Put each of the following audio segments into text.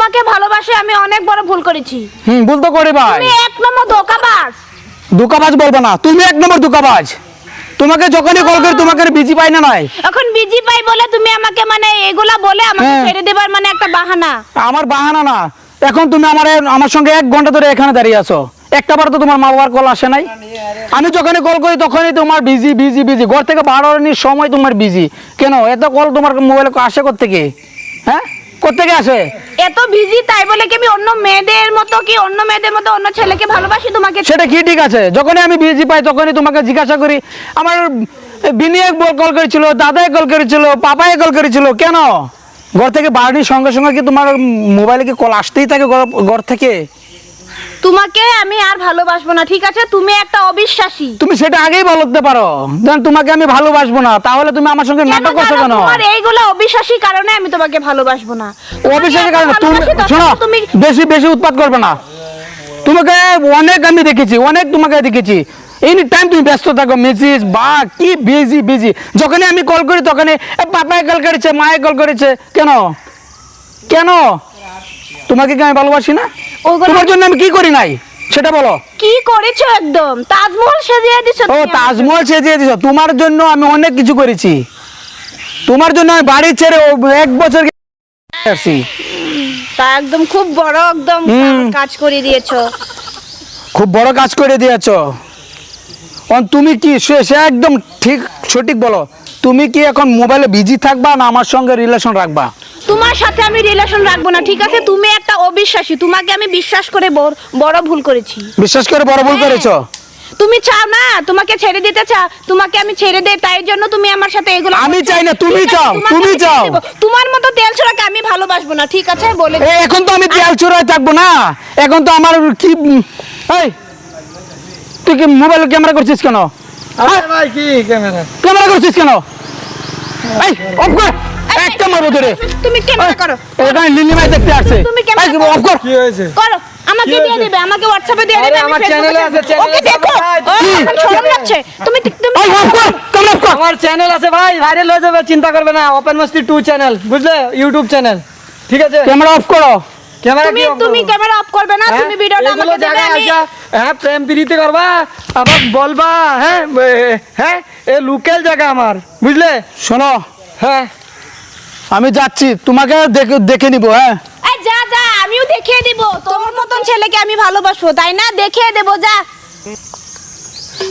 তোমাকে ভালোবাসে আমি অনেক বড় ভুল করেছি। ভুল তো করে ভাই। তুমি এক নম্বর ধোঁকাবাজ। ধোঁকাবাজ বলবো না, তুমি এক নম্বর ধোঁকাবাজ। তোমাকে যখনই কল করি তোমাকে বিজি পাই না নাই। এখন বিজি পাই বলে তুমি আমাকে মানে এগুলা বলে আমাকে ছেড়ে দেবার মানে একটা বাহানা। আমার বাহানা না, এখন তুমি আমার সঙ্গে 1 ঘন্টা ধরে এখানে দাঁড়িয়ে আছো, একটাবার তো তোমার মা বাবার কল আসে নাই। আমি যখনই কল করি তখনই তোমার বিজি বিজি বিজি, ঘর থেকে বাড়ানোর সময় তোমার বিজি। কেন এত কল তোমার মোবাইলে আসে কোত্থেকে? হ্যাঁ কোত্থেকে আসে? এত বিজি তাই বলে কি আমি অন্য মেয়েদের মতো অন্য ছেলেকে ভালোবাসি তোমাকে? সেটা কি ঠিক আছে? যখনই আমি বিজি পাই তখনই তোমাকে জিজ্ঞাসা করি। আমার বিনিয়োগ কল করেছিল, দাদাই কল করেছিল, পাপাই কল করেছিল। কেন ঘর থেকে বাড়ির সঙ্গে সঙ্গে কি তোমার মোবাইলে কি কল আসতেই থাকে ঘর থেকে? তোমাকে আমি আর ভালোবাসবো না, ঠিক আছে? তুমি একটা অবিশ্বাসী। তুমি সেটা আগেই বলতে পারো, দেন তোমাকে আমি ভালোবাসবো না, তাহলে তুমি আমার সঙ্গে নাটক করছো কেন? তোমার এইগুলো অবিশ্বাসী কারণে আমি তোমাকে ভালোবাসবো না। অবিশ্বাসী কারণে তুমি শোনো, বেশি বেশি উৎপাত করবে না। তোমাকে অনেক আমি দেখেছি, অনেক তোমাকে দেখেছি, এনি টাইম তুমি ব্যস্ত থাকো, মেসেজ বা কি বিজি বিজি। যখনই আমি কল করি তখনই পাপায় কল করেছে, মায়ে কল করেছে। কেন কেন? তোমাকে কি আমি ভালোবাসি না? তোমার জন্য আমি কি করি নাই সেটা বলো। কি করেছো? একদম তাজমহল সাজিয়ে দিছো। ও তাজমহল সাজিয়ে দিছো? তোমার জন্য আমি অনেক কিছু করেছি। তোমার জন্য আমি বাড়ি ছেড়ে 1 বছর আসছি। তা একদম খুব বড় একদম কাজ করে দিয়েছো। খুব বড় কাজ করে দিয়েছো। তুমি কি সে একদম ঠিক সঠিক বলো, তুমি কি এখন মোবাইলে বিজি থাকবা না আমার সঙ্গে রিলেশন রাখবা? তোমার সাথে আমি রিলেশন রাখবো না, ঠিক আছে? তুমি একটা অবিশ্বাসী, তোমাকে আমি বিশ্বাস করে বড় ভুল করেছি। বিশ্বাস করে বড় ভুল করেছো? তুমি চাও না তোমাকে ছেড়ে দিতে তোমাকে আমি ছেড়ে দেই, তাই জন্য তুমি আমার সাথে এগুলো। আমি চাই না, তুমি চাও, তুমি চাও। তোমার মতো তেল ছোড়াকে আমি ভালোবাসবো না, ঠিক আছে? বলে এখন তো আমি তেল ছোড়ায় থাকবো না, এখন তো আমার কি। এই তুই কি মোবাইল ক্যামেরা করছিস কেন? ভাই কি ক্যামেরা করছিস কেন? এই অফ কর, একটা মারবো ধরে। তুমি ক্যামেরা করো। এটা লিলিমাই দেখতে আসছে। তুমি ক্যামেরা অফ কর। কি হয়েছে? করো, আমাকে দিয়ে দিবে, আমাকে হোয়াটসঅ্যাপে দিয়ে দিবে। আমার চ্যানেলে আছে, ওকে দেখো। শরম লাগছে। তুমি এই অফ কর, ক্যামেরা অফ কর। আমার চ্যানেল আছে ভাই, ভাইরাল হয়ে যাবে, চিন্তা করবে না। ওপেন মস্তি 2 চ্যানেল, বুঝলে? ইউটিউব চ্যানেল, ঠিক আছে? ক্যামেরা অফ করো। ক্যামেরা তুমি কি অফ তুমি করবো? ক্যামেরা অফ করবে না, হ্যাঁ? তুমি ভিডিওটা এগুলো আমাকে দেবে। জায়গায় আমি আসা, হ্যাঁ, প্রেম প্রীতি করবা, আবার বলবা, হ্যাঁ হ্যাঁ, এ লোকাল জায়গা আমার, বুঝলে? শোনো, হ্যাঁ আমি যাচ্ছি, তোমাকে দেখে নিব। হ্যাঁ এই যা যা, আমিও দেখিয়ে দিব। তোমার মতন ছেলেকে আমি ভালোবাসবো, তাই না? দেখিয়ে দেব, যা।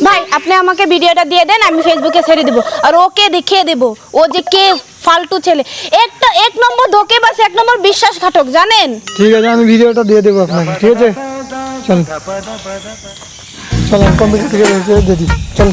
ভাই আপনি আমাকে ভিডিওটা দিয়ে দেন, আমি ফেসবুকে ছেড়ে দেব, আর ওকে দেখিয়ে দেব ও যে কে ফালতু ছেলে। এক নম্বর ধোঁকেবাজ, 1 নম্বর বিশ্বাসঘাতক, জানেন? ঠিক আছে, আমি ভিডিওটা দিয়ে দেবো আপনাকে, ঠিক আছে? চল চল, কম্পিউটার থেকে দিয়ে দিই, চল।